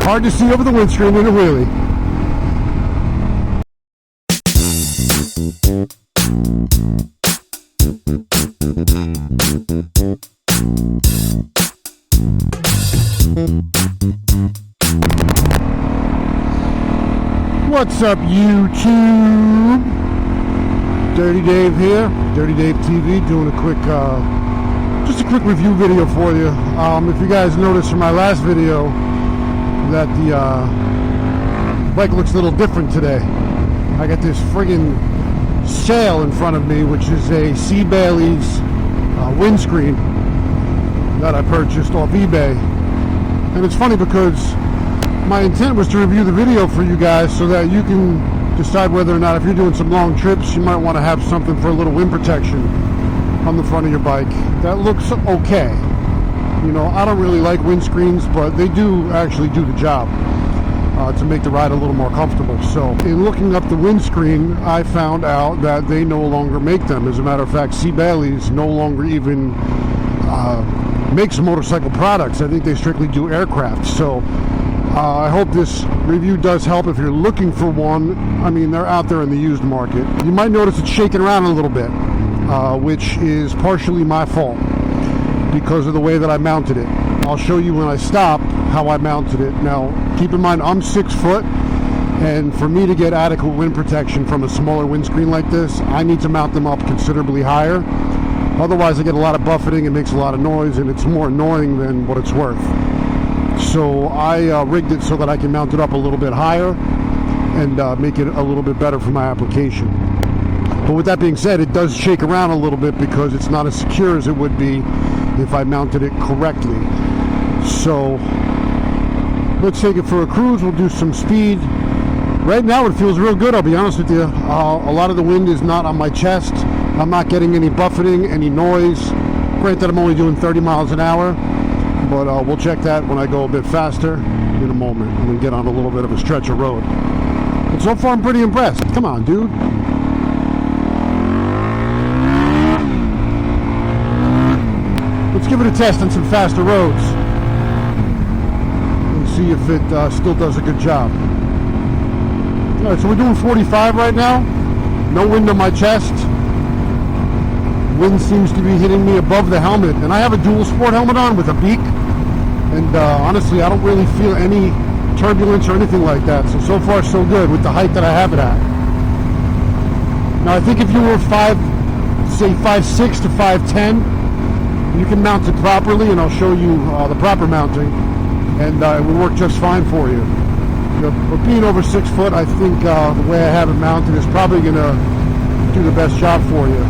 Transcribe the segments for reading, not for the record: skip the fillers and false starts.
Hard to see over the windscreen in a wheelie. What's up, YouTube? Dirty Dave here, Dirty Dave TV, doing a quick, just a quick review video for you. If you guys noticed from my last video that the bike looks a little different today. I got this friggin' sail in front of me, which is a CEE Bailey's windscreen that I purchased off eBay. And it's funny because my intent was to review the video for you guys so that you can decide whether or not, if you're doing some long trips, you might want to have something for a little wind protection on the front of your bike. That looks okay. You know, I don't really like windscreens, but they do actually do the job to make the ride a little more comfortable. So in looking up the windscreen, I found out that they no longer make them. As a matter of fact, CEE Bailey's no longer even makes motorcycle products. I think they strictly do aircraft. So I hope this review does help if you're looking for one. I mean, they're out there in the used market. You might notice it's shaking around a little bit, which is partially my fault because of the way that I mounted it. I'll show you when I stop how I mounted it. Now, keep in mind, I'm 6 foot, and for me to get adequate wind protection from a smaller windscreen like this, I need to mount them up considerably higher. Otherwise, I get a lot of buffeting, it makes a lot of noise, and it's more annoying than what it's worth. So I rigged it so that I can mount it up a little bit higher and make it a little bit better for my application. But with that being said, it does shake around a little bit because it's not as secure as it would be if I mounted it correctly. So let's take it for a cruise. We'll do some speed. Right now it feels real good, I'll be honest with you. A lot of the wind is not on my chest. I'm not getting any buffeting, any noise. Granted, I'm only doing 30 miles an hour. But we'll check that when I go a bit faster in a moment when we get on a little bit of a stretch of road. But so far I'm pretty impressed. Come on, dude. Let's give it a test on some faster roads and see if it still does a good job. Alright, so we're doing 45 right now. No wind on my chest. Wind seems to be hitting me above the helmet, and I have a dual sport helmet on with a beak, and honestly I don't really feel any turbulence or anything like that. So far so good with the height that I have it at. Now I think if you were 5'6" to 5'10", you can mount it properly, and I'll show you the proper mounting, and it will work just fine for you. But being over 6 foot, I think the way I have it mounted is probably going to do the best job for you.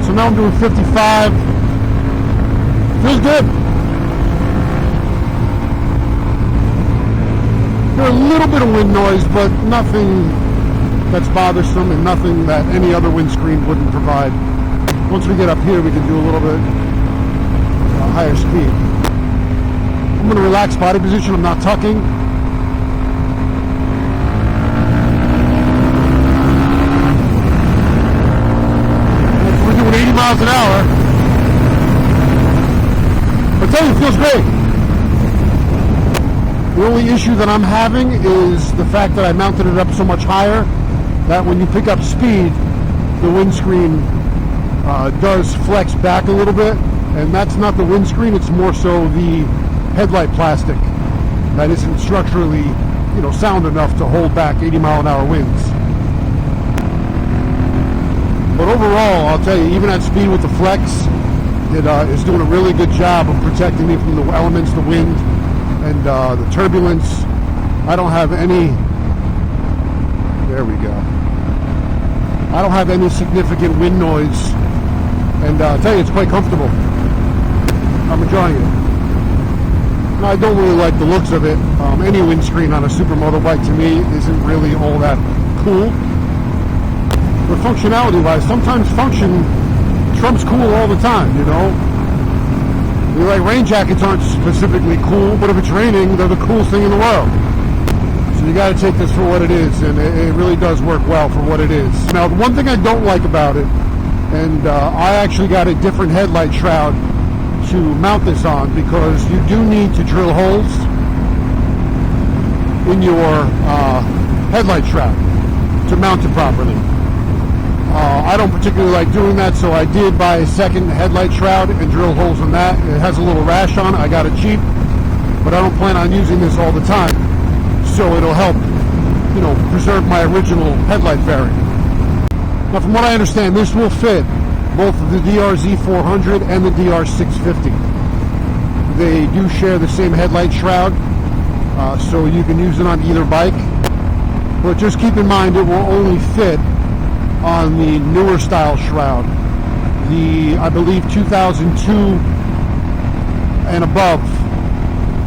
So now I'm doing 55. Feels good. There's a little bit of wind noise, but nothing that's bothersome and nothing that any other windscreen wouldn't provide. Once we get up here, we can do a little bit higher speed. I'm going to relax body position. I'm not tucking. Miles an hour. I'll tell you, it feels great. The only issue that I'm having is the fact that I mounted it up so much higher that when you pick up speed, the windscreen does flex back a little bit, and that's not the windscreen, it's more so the headlight plastic that isn't structurally, you know, sound enough to hold back 80-mile-an-hour winds. But overall, I'll tell you, even at speed with the flex, it is doing a really good job of protecting me from the elements, the wind, and the turbulence. I don't have any, there we go. I don't have any significant wind noise, and I'll tell you, it's quite comfortable. I'm enjoying it. Now, I don't really like the looks of it. Any windscreen on a supermoto bike to me isn't really all that cool. But functionality-wise, sometimes function trumps cool all the time, you know? Like rain jackets aren't specifically cool, but if it's raining, they're the coolest thing in the world. So you got to take this for what it is, and it really does work well for what it is. Now, the one thing I don't like about it, and I actually got a different headlight shroud to mount this on because you do need to drill holes in your headlight shroud to mount it properly. I don't particularly like doing that, so I did buy a second headlight shroud and drill holes in that. It has a little rash on it. I got it cheap, but I don't plan on using this all the time, so it'll help, you know, preserve my original headlight fairing. Now, from what I understand, this will fit both the DRZ400 and the DR650. They do share the same headlight shroud, so you can use it on either bike. But just keep in mind, it will only fit on the newer style shroud. The, I believe, 2002 and above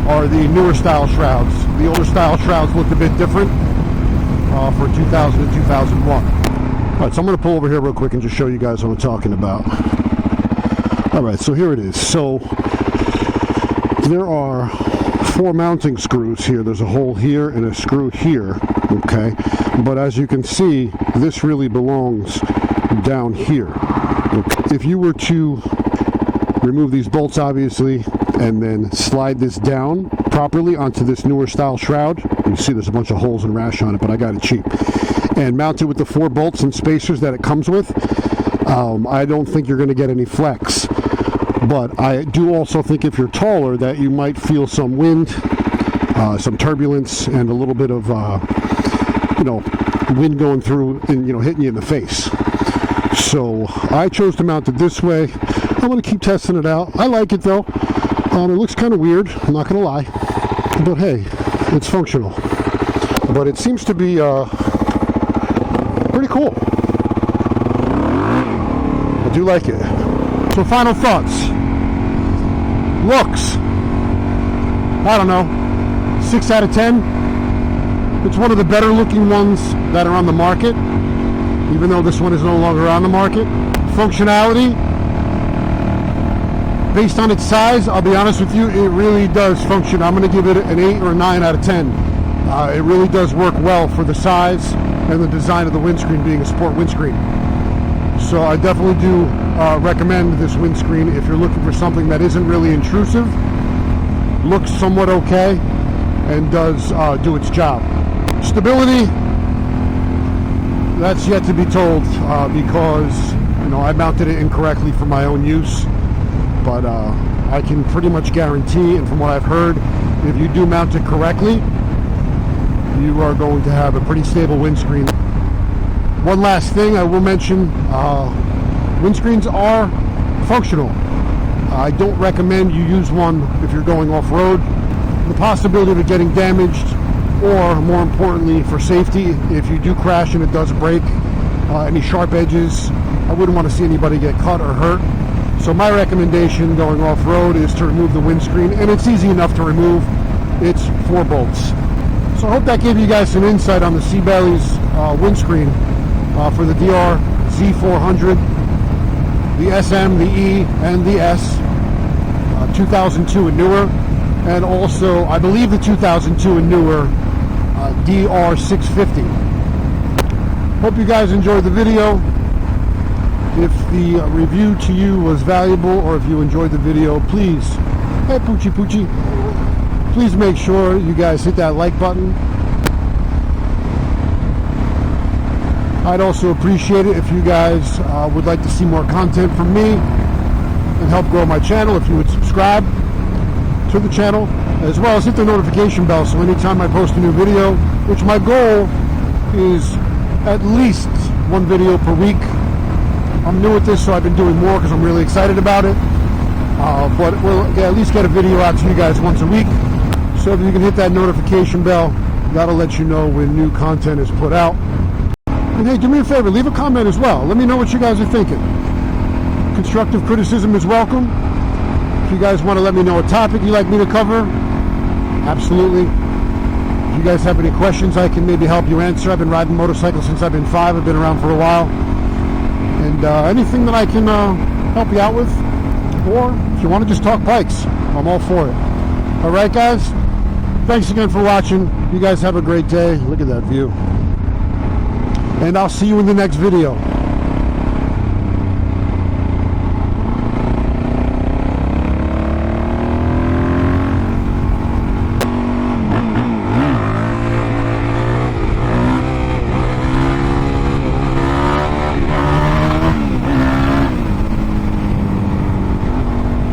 are the newer style shrouds. The older style shrouds looked a bit different for 2000 and 2001. All right, so I'm going to pull over here real quick and just show you guys what I'm talking about. All right, so here it is. So there are 4 mounting screws here. There's a hole here and a screw here, okay? But as you can see, this really belongs down here. Okay. If you were to remove these bolts, obviously, and then slide this down properly onto this newer style shroud, you see there's a bunch of holes and rash on it, but I got it cheap, and mount it with the 4 bolts and spacers that it comes with, I don't think you're going to get any flex. But I do also think if you're taller that you might feel some wind, some turbulence, and a little bit of you know, wind going through and, you know, hitting you in the face. So I chose to mount it this way. I'm going to keep testing it out. I like it though. It looks kind of weird, I'm not going to lie, but hey, it's functional. But it seems to be pretty cool. I do like it. So final thoughts. Looks, I don't know, 6 out of 10. It's one of the better looking ones that are on the market, even though this one is no longer on the market. Functionality, based on its size, I'll be honest with you, it really does function. I'm going to give it an 8 or a 9 out of 10. It really does work well for the size and the design of the windscreen being a sport windscreen. So I definitely do recommend this windscreen if you're looking for something that isn't really intrusive, looks somewhat okay, and does do its job. Stability, that's yet to be told because, you know, I mounted it incorrectly for my own use, but I can pretty much guarantee, and from what I've heard, if you do mount it correctly, you are going to have a pretty stable windscreen. One last thing I will mention, windscreens are functional. I don't recommend you use one if you're going off-road. The possibility of it getting damaged, or more importantly for safety, if you do crash and it does break, any sharp edges, I wouldn't want to see anybody get cut or hurt. So my recommendation going off-road is to remove the windscreen, and it's easy enough to remove. It's 4 bolts. So I hope that gave you guys some insight on the CEE Bailey's windscreen for the DR400, the SM, the E, and the S, 2002 and newer, and also I believe the 2002 and newer DR650. Hope you guys enjoyed the video. If the review to you was valuable, or if you enjoyed the video, please, hey Poochie Poochie, please make sure you guys hit that like button. I'd also appreciate it if you guys would like to see more content from me and help grow my channel. If you would subscribe to the channel, as well as hit the notification bell, so anytime I post a new video, which my goal is at least 1 video per week. I'm new at this, so I've been doing more because I'm really excited about it. But we'll at least get a video out to you guys once a week. So if you can hit that notification bell, that'll let you know when new content is put out. And hey, do me a favor, leave a comment as well. Let me know what you guys are thinking. Constructive criticism is welcome. If you guys want to let me know a topic you'd like me to cover, absolutely. If you guys have any questions I can maybe help you answer. I've been riding motorcycles since I've been 5. I've been around for a while. And anything that I can help you out with, or if you want to just talk bikes, I'm all for it. All right, guys? Thanks again for watching. You guys have a great day. Look at that view. And I'll see you in the next video.